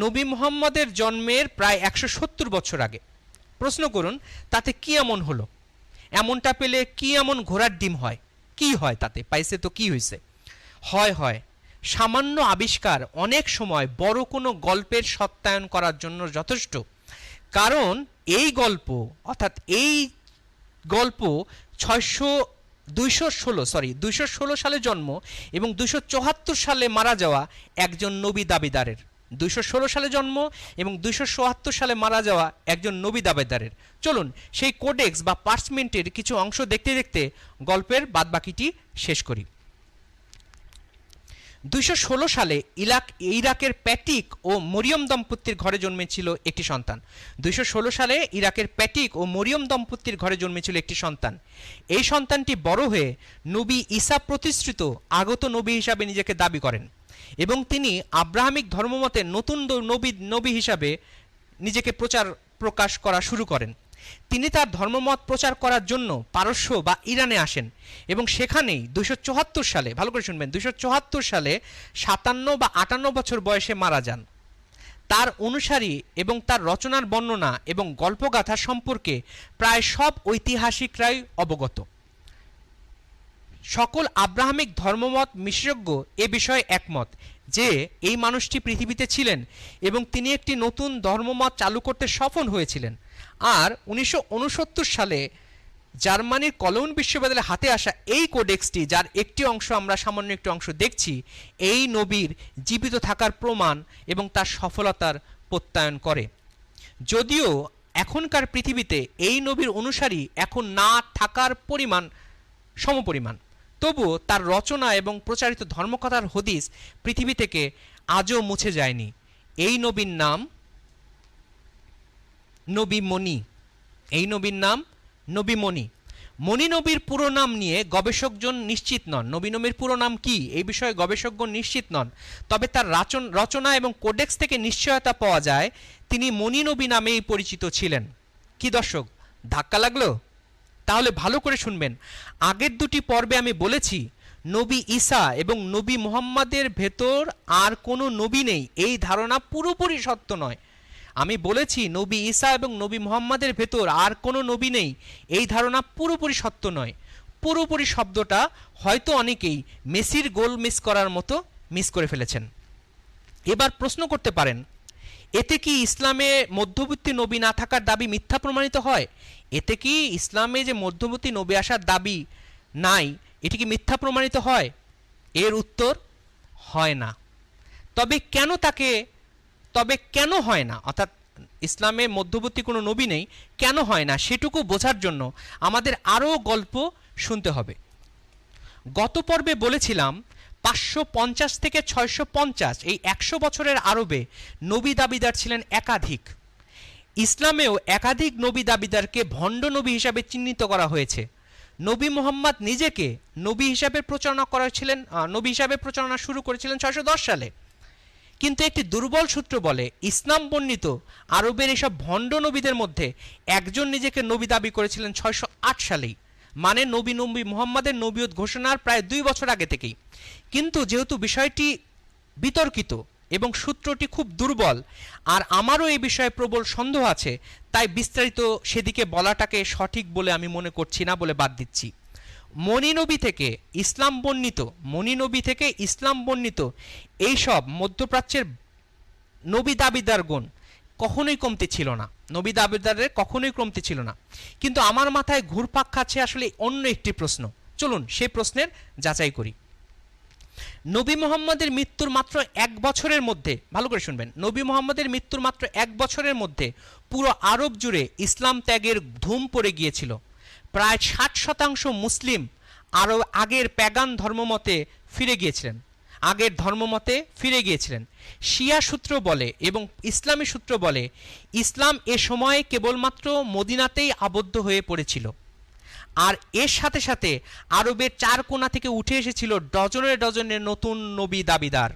A: নবী মুহাম্মদের জন্মের প্রায় 170 বছর আগে। প্রশ্ন করুন, তাতে কি এমন হলো? এমনটা পেলে কি এমন ঘোড়ার ডিম হয়? কি হয় তাতে? পাইছে তো কি হয়েছে? হয় সামান্য আবিষ্কার অনেক সময় বড় কোনো গল্পের সত্যায়ন করার জন্য যথেষ্ট। কারণ এই গল্প গল্প 216 সালে জন্ম এবং 274 সালে মারা যাওয়া একজন নবী দাবিদারের। 216 সালে জন্ম এবং 274 সালে মারা যাওয়া একজন নবী দাবিদারের। চলুন সেই কোডেক্স বা পার্চমেন্টের কিছু অংশ দেখতে দেখতে গল্পের বাদবাকিটি শেষ করি। 216 সালে ইরাকের প্যাটিক ও মরিয়ম দম্পতির ঘরে জন্মেছিল একটি সন্তান। 216 সালে ইরাকের প্যাটিক ও মরিয়ম দম্পতির ঘরে জন্মেছিল একটি সন্তান। এই সন্তানটি বড় হয়ে নবী ঈসা প্রতিষ্ঠিত আগত নবী হিসাবে নিজেকে দাবি করেন এবং তিনি আব্রাহামিক ধর্মমতে নতুন নবী হিসাবে নিজেকে প্রকাশ করা শুরু করেন। তিনি তার ধর্মমত প্রচার করার জন্য পারস্য বা ইরানে আসেন এবং সেখানেই 274 সালে, ভালো করে শুনবেন, 274 সালে 57 বা 58 বছর বয়সে মারা যান। তার অনুসারী এবং তার রচনার বর্ণনা এবং গল্পগাথা সম্পর্কে প্রায় সব ঐতিহাসিকরাই অবগত। সকল আব্রাহামিক ধর্মমত বিশেষজ্ঞ এ বিষয়ে একমত যে এই মানুষটি পৃথিবীতে ছিলেন এবং তিনি একটি নতুন ধর্মমত চালু করতে সফল হয়েছিলেন। আর 1969 সালে জার্মানির কলোন বিশ্ববিদ্যালয়ের হাতে আসা এই কোডেক্সটি, যার একটি অংশ আমরা সামান্য একটি অংশ দেখছি, এই নবীর জীবিত থাকার প্রমাণ এবং তার সফলতার প্রত্যয়ন করে। যদিও এখনকার পৃথিবীতে এই নবীর অনুসারী এখন না থাকার পরিমাণ সমপরিমাণ, তবুও তার রচনা এবং প্রচারিত ধর্মকথার হদিস পৃথিবী থেকে আজও মুছে যায়নি। এই নবীর নাম নবী মণি। এই নবীর নাম নবী মণি। মণি নবীর পুরো নাম নিয়ে গবেষকজন নিশ্চিত নন। নবী নবীর পুরো নাম কি এই বিষয়ে গবেষকগণ নিশ্চিত নন, তবে তার রচনা এবং কোডেক্স থেকে নিশ্চয়তা পাওয়া যায় তিনি মণি নবী নামেই পরিচিত ছিলেন। কি দর্শক, ধাক্কা লাগলো? তাহলে ভালো করে শুনবেন। আগের দুটি পর্বে আমি বলেছি নবী ঈসা এবং নবী মুহাম্মাদের ভেতর আর কোনো নবী নেই, এই ধারণা পুরোপুরি সত্য নয়। আমি বলেছি নবী ঈসা এবং নবী মুহাম্মাদের ভেতর আর কোনো নবী নেই, এই ধারণা পুরোপুরি সত্য নয়। পুরোপুরি শব্দটা হয়তো অনেকেই মেসির গোল মিস করার মতো মিস করে ফেলেছেন। এবার প্রশ্ন করতে পারেন, এতে কি ইসলামে মধ্যবর্তী নবী না থাকার দাবি মিথ্যা প্রমাণিত হয়? এতে কি ইসলামে যে মধ্যবর্তী নবী আসার দাবি নাই, এটি কি মিথ্যা প্রমাণিত হয়? এর উত্তর হয় না। তবে কেন হয় না, অর্থাৎ ইসলামে মধ্যবর্তী কোনো নবী নেই, কেন হয় না সেটুকু বোঝার জন্য আমাদের আরও গল্প শুনতে হবে। গত পর্বে বলেছিলাম 550 থেকে 650 এই 100 বছরের আরবে নবী দাবিদার ছিলেন একাধিক। ইসলামেও একাধিক নবী দাবিদারকে ভণ্ড নবী হিসাবে চিহ্নিত করা হয়েছে। নবী মুহাম্মদ নিজেকে নবী হিসাবে প্রচারণা শুরু করেছিলেন 610 সালে, কিন্তু একটি দুর্বল সূত্র বলে ইসলাম বর্ণিত আরবের এসব ভণ্ড নবীদের মধ্যে একজন নিজেকে নবী দাবি করেছিলেন 608 সালেই, মানে নবী মুহাম্মাদের নবীয়ত ঘোষণার প্রায় 2 বছর আগে থেকেই। কিন্তু যেহেতু বিষয়টি বিতর্কিত এবং সূত্রটি খুব দুর্বল, আর আমারও এই বিষয়ে প্রবল সন্দেহ আছে, তাই বিস্তারিত সেদিকে বলাটাকে সঠিক বলে আমি মনে করছি না বলে বাদ দিচ্ছি। মণি নবী থেকে ইসলাম বর্ণিত এইসব মধ্যপ্রাচ্যের নবী দাবিদারগণ কখনোই কমতি ছিল না। কিন্তু আমার মাথায় ঘুরপাক খাচ্ছে আসলে অন্য একটি প্রশ্ন। চলুন সেই প্রশ্নের যাচাই করি। নবী মুহাম্মদের মৃত্যুর মাত্র 1 বছরের মধ্যে, ভালো করে শুনবেন, নবী মুহাম্মদের মৃত্যুর মাত্র 1 বছরের মধ্যে পুরো আরব জুড়ে ইসলাম ত্যাগের ধুম পড়ে গিয়েছিল। প্রায় 60% মুসলিম আরও আগের প্যাগান ধর্মমতে ফিরে গিয়েছিলেন। শিয়া সূত্র বলে এবং ইসলামী সূত্র বলে ইসলাম এ সময়ে কেবলমাত্র মদিনাতেই আবদ্ধ হয়ে পড়েছিল, আর এর সাথে সাথে আরবের 4 কোণা থেকে উঠে এসেছিল ডজনে নতুন নবী দাবিদার।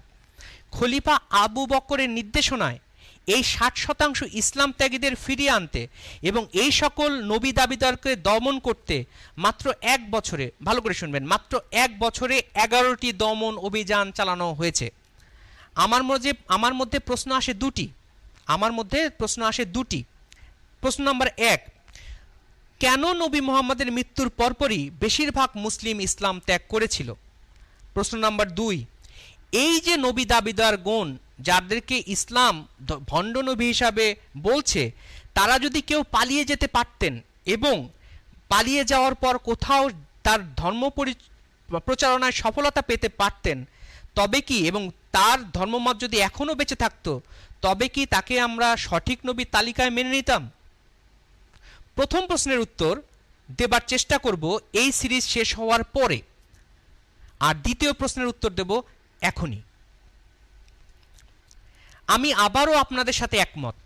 A: খলিফা আবু বকরের নির্দেশনায় এই 60% ইসলাম ত্যাগীদের ফিরিয়ে আনতে এবং এই সকল নবী দাবিদারকে দমন করতে মাত্র 1 বছরে, ভালো করে শুনবেন, মাত্র 1 বছরে 11টি দমন অভিযান চালানো হয়েছে। আমার মধ্যে প্রশ্ন আসে দুটি। প্রশ্ন নাম্বার 1, কেন নবী মুহাম্মদের মৃত্যুর পরপরই বেশিরভাগ মুসলিম ইসলাম ত্যাগ করেছিল? প্রশ্ন নাম্বার 2, এই যে নবী দাবিদার গণ যাদেরকে ইসলাম ভণ্ড নবী হিসাবে বলছে, তারা যদি কেউ পালিয়ে যেতে পারতেন এবং পালিয়ে যাওয়ার পর কোথাও তার ধর্ম প্রচারণায় সফলতা পেতে পারতেন, তবে কি, এবং তার ধর্মমত যদি এখনও বেঁচে থাকতো, তবে কি তাকে আমরা সঠিক নবীর তালিকায় মেনে নিতাম? প্রথম প্রশ্নের উত্তর দেবার চেষ্টা করব এই সিরিজ শেষ হওয়ার পরে, আর দ্বিতীয় প্রশ্নের উত্তর দেব এখনই। আমি আবারও আপনাদের সাথে একমত।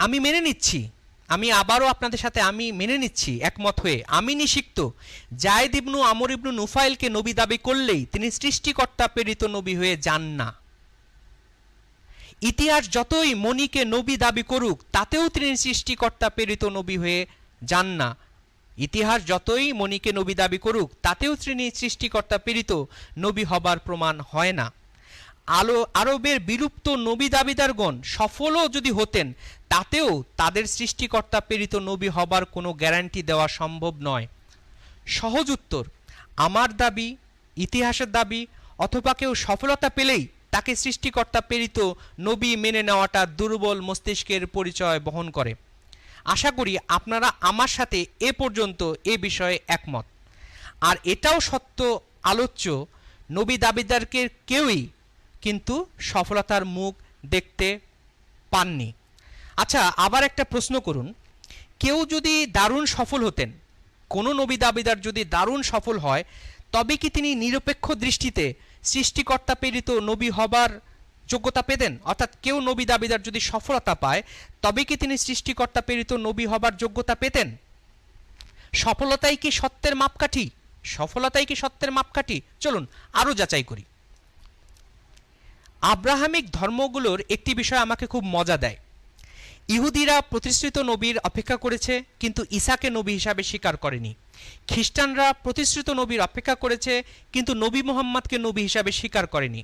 A: আমি মেনে নিচ্ছি একমত হয়ে। আমি নিষিক্ত জায়েদ ইবনু আমর ইবনু নুফাইলকে নবী দাবি করলেই তিনি সৃষ্টিকর্তা প্রেরিত নবী হয়ে যান না। ইতিহাস যতই মণিকে নবী দাবি করুক, তাতেও তিনি সৃষ্টিকর্তা প্রেরিত নবী হয়ে যান না। সৃষ্টিকর্তা প্রেরিত নবী হবার প্রমাণ হয় না। আরবের বিলুপ্ত নবী দাবিদারগণ সফলও যদি হতেন, তাতেও তাদের সৃষ্টিকর্তা প্রেরিত নবী হবার কোনো গ্যারান্টি দেওয়া সম্ভব নয়। সহজ উত্তর, আমার দাবি, ইতিহাসের দাবি, অথবা কেউ সফলতা পেলেই তাকে সৃষ্টিকর্তা প্রেরিত নবী মেনে নেওয়াটা দুর্বল মস্তিষ্কের পরিচয় বহন করে। আশা করি আপনারা আমার সাথে এ পর্যন্ত এ বিষয়ে একমত। আর এটাও সত্য আলোচ্য, নবী দাবিদারকে কেউই কিন্তু সফলতার মুখ দেখতে পাননি। আচ্ছা, আবার একটা প্রশ্ন করুন, কেউ যদি দারুণ সফল হতেন, কোনো নবী দাবিদার যদি দারুণ সফল হয়, তবে কি তিনি নিরপেক্ষ দৃষ্টিতে সৃষ্টিকর্তা প্রেরিত নবী হবার যোগ্যতা পেতেন? অর্থাৎ কেউ নবী দাবিদার যদি সফলতা পায়, তবে কি তিনি সৃষ্টিকর্তা প্রেরিত নবী হবার যোগ্যতা পেতেন? সফলতাই কি সত্যের মাপকাঠি? সফলতাই কি সত্যের মাপকাঠি? চলুন আরও যাচাই করি। আব্রাহামিক ধর্মগুলোর একটি বিষয় আমাকে খুব মজা দেয়। ইহুদিরা প্রতিশ্রুত নবীর অপেক্ষা করেছে, কিন্তু ঈসাকে নবী হিসাবে স্বীকার করেনি। খ্রিস্টানরা প্রতিশ্রুত নবীর অপেক্ষা করেছে, কিন্তু নবী মুহাম্মদকে নবী হিসাবে স্বীকার করেনি।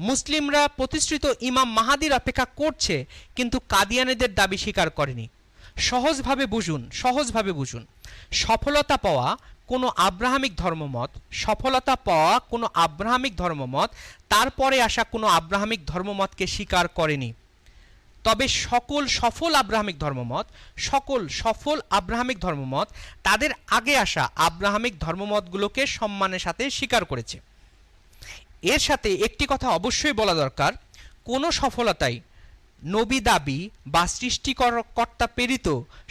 A: মুসলিমরা প্রতিশ্রুত ইমাম মাহাদির অপেক্ষা করছে, কিন্তু কাদিয়ানীদের দাবি স্বীকার করেনি। সহজভাবে বুঝুন, সহজভাবে বুঝুন। সফলতা পাওয়া কোনো আব্রাহামিক ধর্মমত, সফলতা পাওয়া কোনো আব্রাহামিক ধর্মমত তারপরে আসা কোনো আব্রাহামিক ধর্মমতকে স্বীকার করেনি। তবে সকল সফল আব্রাহামিক ধর্মমত তাদের আগে আসা আব্রাহামিক ধর্মমতগুলোকে সম্মানের সাথে স্বীকার করেছে। এর সাথে একটি কথা অবশ্যই বলা দরকার, কোনো সফলতাই নবী দাবি বা সৃষ্টিকর্তা প্রেরিত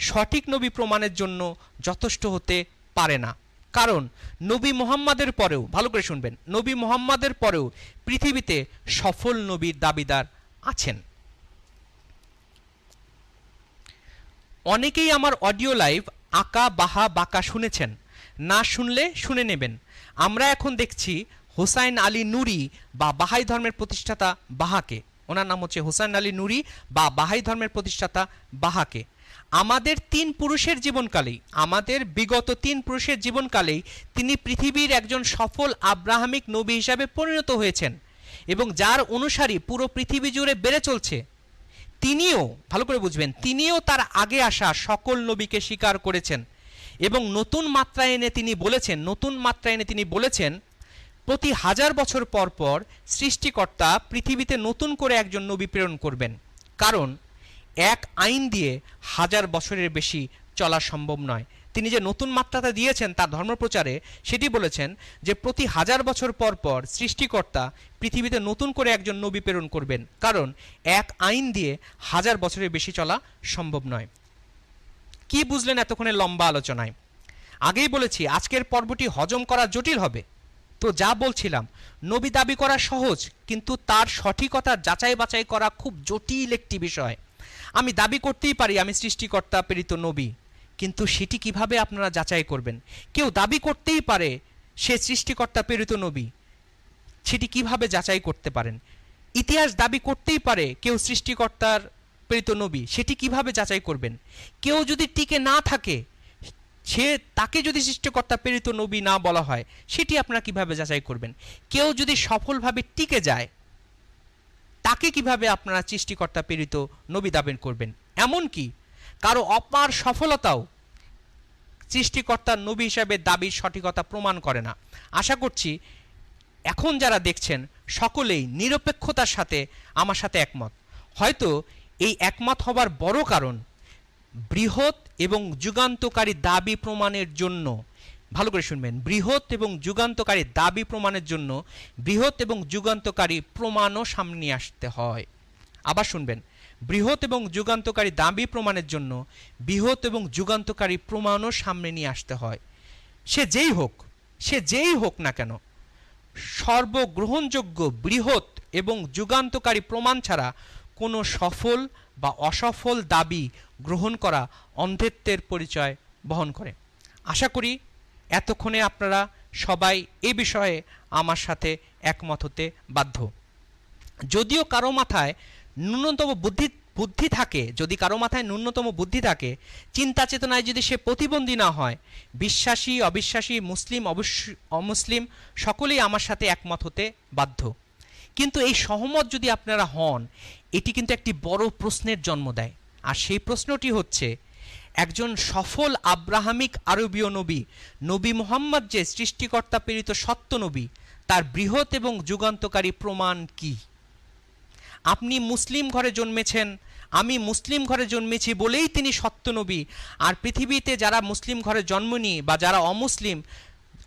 A: সঠিক নবী প্রমাণের জন্য যথেষ্ট হতে পারে না। কারণ নবী মুহাম্মাদের পরেও, ভালো করে শুনবেন, নবী মুহাম্মাদের পরেও পৃথিবীতে সফল নবীর দাবিদার আছেন। অনেকেই আমার অডিও লাইভ আঁকা বাহা বাঁকা শুনেছেন, না শুনলে শুনে নেবেন। আমরা এখন দেখছি হোসাইন আলী নুরি বা বাহাই ধর্মের প্রতিষ্ঠাতা বাহাকে। ওনার নাম হচ্ছে হোসাইন আলী নুরি বা বাহাই ধর্মের প্রতিষ্ঠাতা বাহাকে। আমাদের বিগত 3 পুরুষের জীবনকালেই তিনি পৃথিবীর একজন সফল আব্রাহামিক নবী হিসাবে পরিণত হয়েছেন এবং যার অনুসারী পুরো পৃথিবী জুড়ে বেড়ে চলছে। তিনিও, ভালো করে বুঝবেন, তিনিও তার আগে আসা সকল নবীকে স্বীকার করেছেন এবং নতুন মাত্রা এনে তিনি বলেছেন প্রতি 1000 বছর পর পর সৃষ্টিকর্তা পৃথিবীতে নতুন করে একজন নবী প্রেরণ করবেন, কারণ এক আইন দিয়ে 1000 বছরের বেশি চলা সম্ভব নয়। তিনি যে নতুন মাত্রাটা দিয়েছেন তার ধর্মপ্রচারে, সেটি বলেছেন যে প্রতি 1000 বছর পর পর সৃষ্টিকর্তা পৃথিবীতে নতুন করে একজন নবী প্রেরণ করবেন, কারণ এক আইন দিয়ে 1000 বছরের বেশি চলা সম্ভব নয়। কি বুঝলেন এতক্ষণে লম্বা আলোচনায়? আগেই বলেছি আজকের পর্বটি হজম করা জটিল হবে। তো যা বলছিলাম, নবী দাবি করা সহজ, কিন্তু তার সঠিকতা যাচাই বাছাই করা খুব জটিল একটি বিষয়। আমি দাবি করতেই পারি আমি সৃষ্টিকর্তা প্রেরিত নবী, কিন্তু সেটি কিভাবে আপনারা যাচাই করবেন? কেউ দাবি করতেই পারে সে সৃষ্টিকর্তা প্রেরিত নবী, সেটি কিভাবে যাচাই করতে পারেন? ইতিহাস দাবি করতেই পারে কেউ সৃষ্টিকর্তার প্রেরিত নবী, সেটি কিভাবে যাচাই করবেন? কেউ যদি টিকে না থাকে, তাকে যদি সৃষ্টিকর্তা প্রেরিত নবী না বলা হয়, সেটি আপনারা কিভাবে যাচাই করবেন? কেউ যদি সফলভাবে টিকে যায়, তাকে কিভাবে আপনারা সৃষ্টিকর্তা প্রেরিত নবী দাবি করবেন? এমনকি কারো অপার সফলতাও সৃষ্টিকর্তার নবী হিসাবে দাবির সঠিকতা প্রমাণ করে না। আশা করছি এখন যারা দেখছেন সকলেই নিরপেক্ষতার সাথে আমার সাথে একমত। হয়তো এই একমত হবার বড় কারণ বৃহৎ এবং যুগান্তকারী দাবি প্রমাণের জন্য, ভালো করে শুনবেন, বৃহৎ এবং যুগান্তকারী দাবি প্রমাণের জন্য বৃহৎ এবং যুগান্তকারী প্রমাণও সামনে আসতে হয়। আবার শুনবেন, বৃহৎ এবং যুগান্তকারী দাবি প্রমাণের জন্য বৃহৎ এবং যুগান্তকারী প্রমাণও সামনে নিয়ে আসতে হয়। সে যেই হোক না কেন, সর্বগ্রহণযোগ্য বৃহৎ এবং যুগান্তকারী প্রমাণ ছাড়া কোনো সফল বা অসফল দাবি গ্রহণ করা অন্ধত্বের পরিচয় বহন করে। আশা করি এতক্ষণে আপনারা সবাই এ বিষয়ে আমার সাথে একমত হতে বাধ্য। যদিও কারো মাথায় ন্যূনতম বুদ্ধি থাকে, চিন্তা চেতনায় যদি সে প্রতিবন্ধী না হয়, বিশ্বাসী অবিশ্বাসী, মুসলিম অমুসলিম সকলেই আমার সাথে একমত হতে বাধ্য। কিন্তু এই সহমত যদি আপনারা হন, এটি কিন্তু একটি বড় প্রশ্নের জন্ম দেয়। আর সেই প্রশ্নটি হচ্ছে, একজন সফল আব্রাহামিক আরবীয় নবী নবী মুহাম্মদ যে সৃষ্টিকর্তা প্রেরিত সত্য নবী, তার বৃহৎ এবং যুগান্তকারী প্রমাণ কি? আপনি মুসলিম ঘরে জন্মেছেন, আমি মুসলিম ঘরে জন্মেছি বলেই তিনি সত্য নবী, আর পৃথিবীতে যারা মুসলিম ঘরে জন্মনি বা যারা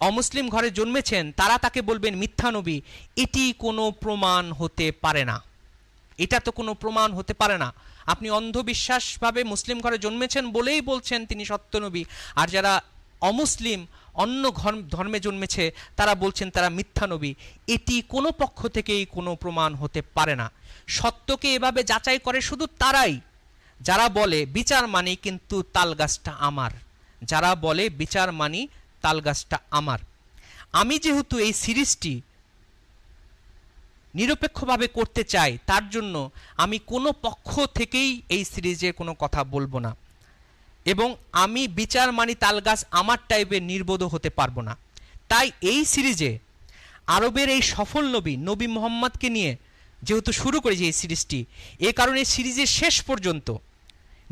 A: অমুসলিম ঘরে জন্মেছেন তারা তাকে বলবেন মিথ্যা নবী। এটি কোনো প্রমাণ হতে পারে না, এটা তো কোনো প্রমাণ হতে পারে না। আপনি অন্ধবিশ্বাসভাবে মুসলিম ঘরে জন্মেছেন বলেই বলছেন তিনি সত্য নবী, আর যারা অমুসলিম অন্য ধর্মে জন্মেছে তারা বলছেন তারা মিথ্যা নবী। এটি কোনো পক্ষ থেকেই কোনো প্রমাণ হতে পারে না। সত্যকে এভাবে যাচাই করে শুধু তারাই যারা বলে বিচার মানি কিন্তু তালগাছটা আমার, যারা বলে বিচার মানি তালগাছটা আমার। আমি যেহেতু এই সিরিজটি নিরপেক্ষভাবে করতে চাই, তার জন্য আমি কোনো পক্ষ থেকেই এই সিরিজে কোনো কথা বলবো না, এবং আমি বিচার মানি তালগাছ আমার টাইপের নির্বোধ হতে পারবো না। তাই এই সিরিজে আরবের এই সফল নবী মুহাম্মদকে নিয়ে যেহেতু শুরু করেছি এই সিরিজটি, এ কারণে সিরিজের শেষ পর্যন্ত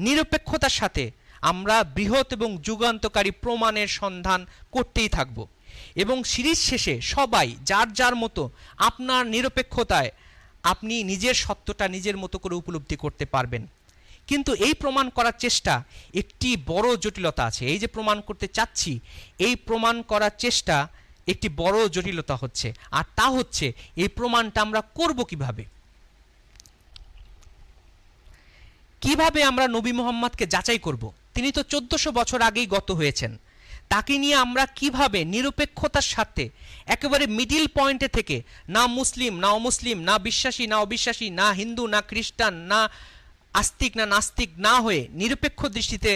A: নিরপেক্ষতার সাথে আমরা বৃহৎ এবং যুগান্তকারী প্রমাণের সন্ধান করতেই থাকব, এবং সিরিজ শেষে সবাই যার যার মতো আপনার নিরপেক্ষতায় আপনি নিজের সত্যটা নিজের মতো করে উপলব্ধি করতে পারবেন। কিন্তু এই প্রমাণ করার চেষ্টা একটি বড় জটিলতা আছে। এই যে প্রমাণ করতে চাচ্ছি, এই প্রমাণ করার চেষ্টা একটি বড় জটিলতা হচ্ছে, আর তা হচ্ছে এই প্রমাণটা আমরা করব কিভাবে। কিভাবে আমরা নবী মুহাম্মদকে যাচাই করব? তিনি তো 1400 বছর আগেই গত হয়েছেন। তাকে নিয়ে আমরা কিভাবে নিরপেক্ষতার সাথে একেবারে মিডিল পয়েন্টে থেকে, না মুসলিম না অমুসলিম, না বিশ্বাসী না অবিশ্বাসী, না হিন্দু না খ্রিস্টান, না আস্তিক না নাস্তিক না হয়ে নিরপেক্ষ দৃষ্টিতে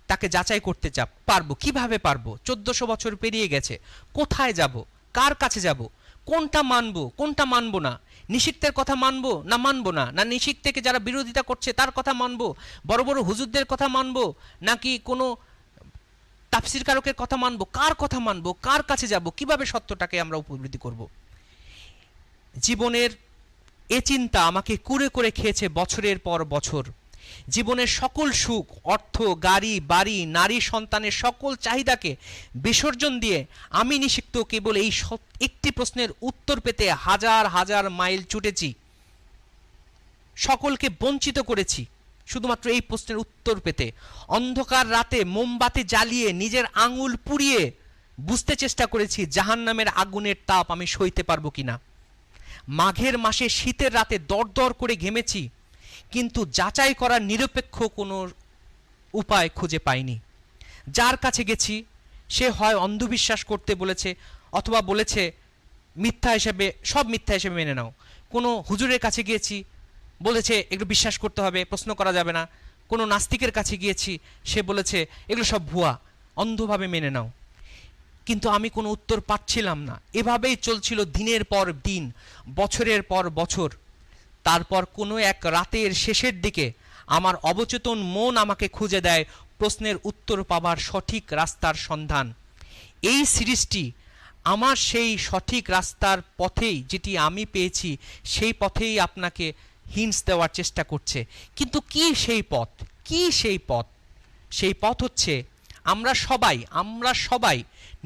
A: তাকে যাচাই করতে পারবো? কিভাবে পারবো? 1400 বছর পেরিয়ে গেছে। কোথায় যাব? কার কাছে যাব? কোনটা মানবো কোনটা মানবো না? নিষিদ্ধের কথা মানবো না মানবো না? না নিষিদ্ধ থেকে যারা বিরোধিতা করছে তার কথা মানবো? বড় বড় হুজুরদের কথা মানবো নাকি কোনো তাফসির কারকের কথা মানবো? কার কথা মানবো? কার কাছে যাব? কিভাবে সত্যটাকে আমরা উপলব্ধি করব? জীবনের এ চিন্তা আমাকে কুরে করে খেয়েছে বছরের পর বছর। জীবনের সকল সুখ, অর্থ, গাড়ি বাড়ি, নারী সন্তানের সকল চাহিদাকে বিসর্জন দিয়ে আমি নিষিদ্ধ কেবল এই একটি প্রশ্নের উত্তর পেতে হাজার হাজার মাইল ছুটেছি। সকলকে বঞ্চিত করেছি শুধুমাত্র এই প্রশ্নের উত্তর পেতে। অন্ধকার রাতে মোমবাতি জ্বালিয়ে নিজের আঙুল পুড়িয়ে বুঝতে চেষ্টা করেছি জাহান্নামের আগুনের তাপ আমি সইতে পারবো কিনা। মাঘের মাসে শীতের রাতে দরদর করে ঘেমেছি, কিন্তু যাচাই করার নিরপেক্ষ কোনো উপায় খুঁজে পাইনি। যার কাছে গেছি সে হয় অন্ধবিশ্বাস করতে বলেছে, অথবা বলেছে মিথ্যা হিসেবে, সব মিথ্যা হিসেবে মেনে নাও। কোনো হুজুরের কাছে গিয়েছি, বলেছে এগুলো বিশ্বাস করতে হবে, প্রশ্ন করা যাবে না। কোনো নাস্তিকের কাছে গিয়েছি, সে বলেছে এগুলো সব ভুয়া, অন্ধভাবে মেনে নাও। কিন্তু আমি কোনো উত্তর পাচ্ছিলাম না। এভাবেই চলছিল দিনের পর দিন, বছরের পর বছর। তারপর কোনো এক রাতের শেষের দিকে আমার অবচেতন মন আমাকে খুঁজে দেয় প্রশ্নের উত্তর পাবার সঠিক রাস্তার সন্ধান। এই সিরিজটি আমার সেই সঠিক রাস্তার পথেই, যেটি আমি পেয়েছি সেই পথেই আপনাকে হিন্টস দেওয়ার চেষ্টা করছে। কিন্তু কি সেই পথ? কি সেই পথ? সেই পথ হচ্ছে আমরা সবাই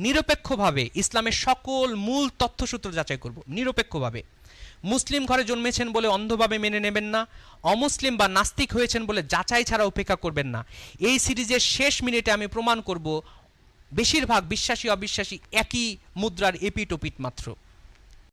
A: নিরপেক্ষভাবে ইসলামের সকল মূল তথ্যসূত্র যাচাই করব, নিরপেক্ষভাবে। মুসলিম ঘরে জন্মেছেন বলে অন্ধভাবে মেনে নেবেন না, অমুসলিম বা নাস্তিক হয়েছেন বলে যাচাই ছাড়া উপেক্ষা করবেন না। এই সিরিজের শেষ মিনিটে আমি প্রমাণ করব বেশিরভাগ বিশ্বাসী অবিশ্বাসী একই মুদ্রার এপিঠ ওপিঠ মাত্র।